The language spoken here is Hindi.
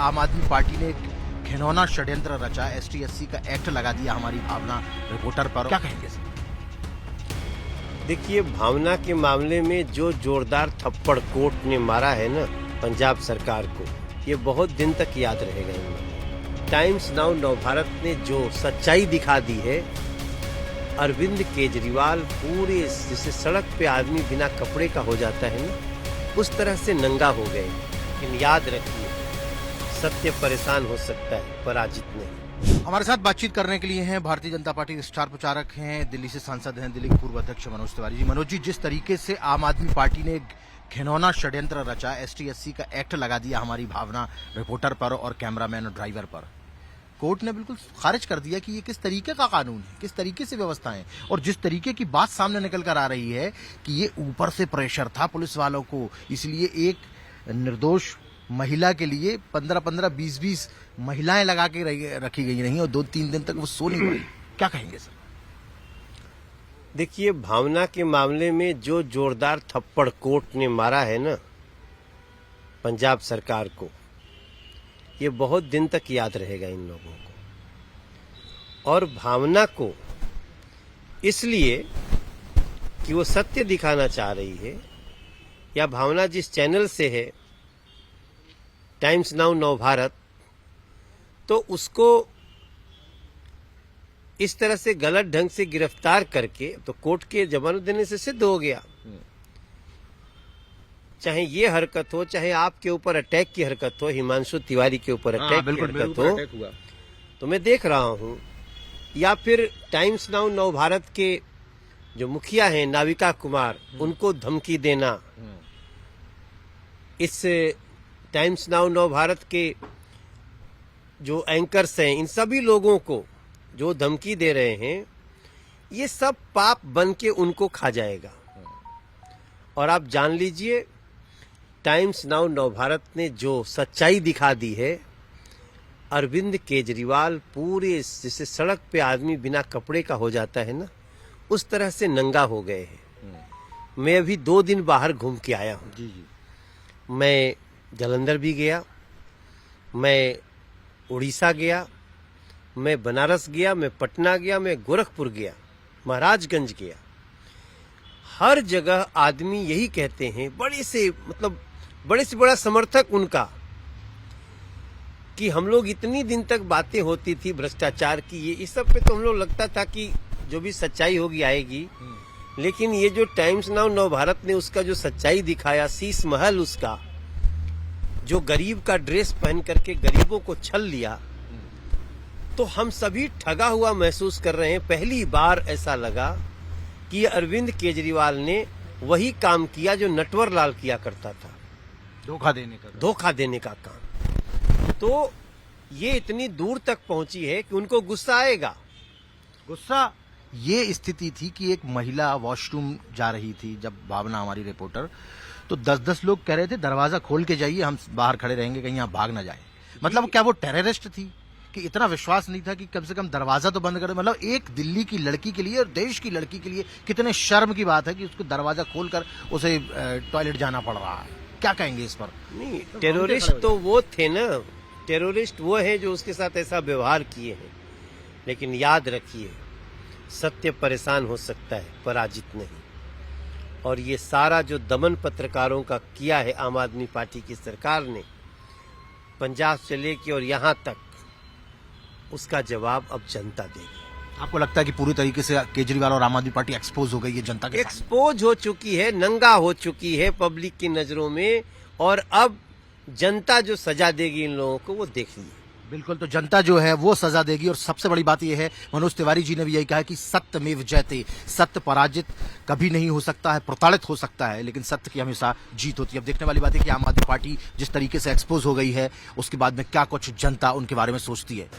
आम आदमी पार्टी ने एक घिनौना षड्यंत्र रचा, ST-SC का एक्ट लगा दिया हमारी भावना रिपोर्टर पर, क्या कहेंगे सर? देखिए, भावना के मामले में जो जोरदार थप्पड़ कोर्ट ने मारा है ना पंजाब सरकार को, ये बहुत दिन तक याद रहेगा इनमें। टाइम्स नाउ नवभारत ने जो सच्चाई दिखा दी है, अरविंद केजरीवाल पूरे जैसे सड़क पे आदमी बिना कपड़े का हो जाता है ना, उस तरह से नंगा हो गए। लेकिन याद रखिए, सत्य परेशान हो सकता है, पराजित नहीं। हमारे साथ बातचीत करने के लिए हैं भारतीय जनता पार्टी के स्टार प्रचारक हैं, दिल्ली से सांसद हैं, दिल्ली के पूर्व अध्यक्ष मनोज तिवारी जी। मनोज जी, जिस तरीके से आम आदमी पार्टी ने एक घिनौना षड्यंत्र रचा, ST-SC का एक्ट लगा दिया हमारी भावना रिपोर्टर पर और कैमरामैन और ड्राइवर पर, कोर्ट ने बिल्कुल खारिज कर दिया कि ये किस तरीके का कानून है, किस तरीके से व्यवस्था है। और जिस तरीके की बात सामने निकल कर आ रही है कि ये ऊपर से प्रेशर था पुलिस वालों को, इसलिए एक निर्दोष महिला के लिए 15-15, 20-20 महिलाएं लगा के रखी गई नहीं और 2-3 दिन तक वो सो नहीं पाई। क्या कहेंगे सर? देखिए, भावना के मामले में जो जोरदार थप्पड़ कोर्ट ने मारा है ना पंजाब सरकार को, ये बहुत दिन तक याद रहेगा इन लोगों को। और भावना को इसलिए कि वो सत्य दिखाना चाह रही है, या भावना जिस चैनल से है टाइम्स नाउ नवभारत, तो उसको इस तरह से गलत ढंग से गिरफ्तार करके तो कोर्ट के जमानत देने से सिद्ध हो गया। चाहे ये हरकत हो, चाहे आपके ऊपर अटैक की हरकत हो, हिमांशु तिवारी के ऊपर अटैक की हरकत हो, तो मैं देख रहा हूं, या फिर टाइम्स नाउ नवभारत के जो मुखिया हैं नाविका कुमार, उनको धमकी देना, इस टाइम्स नाउ नवभारत के जो एंकर्स हैं, इन सभी लोगों को जो धमकी दे रहे हैं, ये सब पाप बन के उनको खा जाएगा। और आप जान लीजिए, टाइम्स नाउ नवभारत ने जो सच्चाई दिखा दी है, अरविंद केजरीवाल पूरे जैसे सड़क पे आदमी बिना कपड़े का हो जाता है ना, उस तरह से नंगा हो गए हैं। मैं अभी 2 दिन बाहर घूम के आया हूँ। जी जी। मैं जालंधर भी गया, मैं उड़ीसा गया, मैं बनारस गया, मैं पटना गया, मैं गोरखपुर गया, महाराजगंज गया। हर जगह आदमी यही कहते हैं, बड़े से बड़ा समर्थक उनका, कि हम लोग इतनी दिन तक बातें होती थी भ्रष्टाचार की, ये इस सब पे तो हम लोग लगता था कि जो भी सच्चाई होगी आएगी। लेकिन ये जो टाइम्स नाउ नवभारत ने उसका जो सच्चाई दिखाया, शीश महल उसका, जो गरीब का ड्रेस पहन करके गरीबों को छल लिया, तो हम सभी ठगा हुआ महसूस कर रहे हैं। पहली बार ऐसा लगा कि अरविंद केजरीवाल ने वही काम किया जो नटवर लाल किया करता था, धोखा देने का काम। तो ये इतनी दूर तक पहुंची है कि उनको गुस्सा आएगा। गुस्सा ये स्थिति थी कि एक महिला वॉशरूम जा रही थी, जब भावना हमारी रिपोर्टर, तो 10-10 लोग कह रहे थे दरवाजा खोल के जाइए, हम बाहर खड़े रहेंगे, कहीं आप भाग ना जाए। मतलब क्या वो टेररिस्ट थी कि इतना विश्वास नहीं था कि कम से कम दरवाजा तो बंद करे? मतलब एक दिल्ली की लड़की के लिए और देश की लड़की के लिए कितने शर्म की बात है कि उसको दरवाजा खोलकर उसे टॉयलेट जाना पड़ रहा है। क्या कहेंगे इस पर? नहीं, टेररिस्ट तो वो थे ना, टेररिस्ट वो है जो उसके साथ ऐसा व्यवहार किए हैं। लेकिन याद रखिए, सत्य परेशान हो सकता है, पराजित नहीं। और ये सारा जो दमन पत्रकारों का किया है आम आदमी पार्टी की सरकार ने, पंजाब से लेके और यहाँ तक, उसका जवाब अब जनता देगी। आपको लगता है कि पूरी तरीके से केजरीवाल और आम आदमी पार्टी एक्सपोज हो गई है जनता के सामने? एक्सपोज हो चुकी है, नंगा हो चुकी है पब्लिक की नजरों में, और अब जनता जो सजा देगी इन लोगों को, वो देखिए। बिल्कुल, तो जनता जो है वो सजा देगी। और सबसे बड़ी बात यह है, मनोज तिवारी जी ने भी यही कहा कि सत्यमेव जयते, सत्य पराजित कभी नहीं हो सकता है, प्रताड़ित हो सकता है, लेकिन सत्य की हमेशा जीत होती है। अब देखने वाली बात है कि आम आदमी पार्टी जिस तरीके से एक्सपोज हो गई है, उसके बाद में क्या कुछ जनता उनके बारे में सोचती है।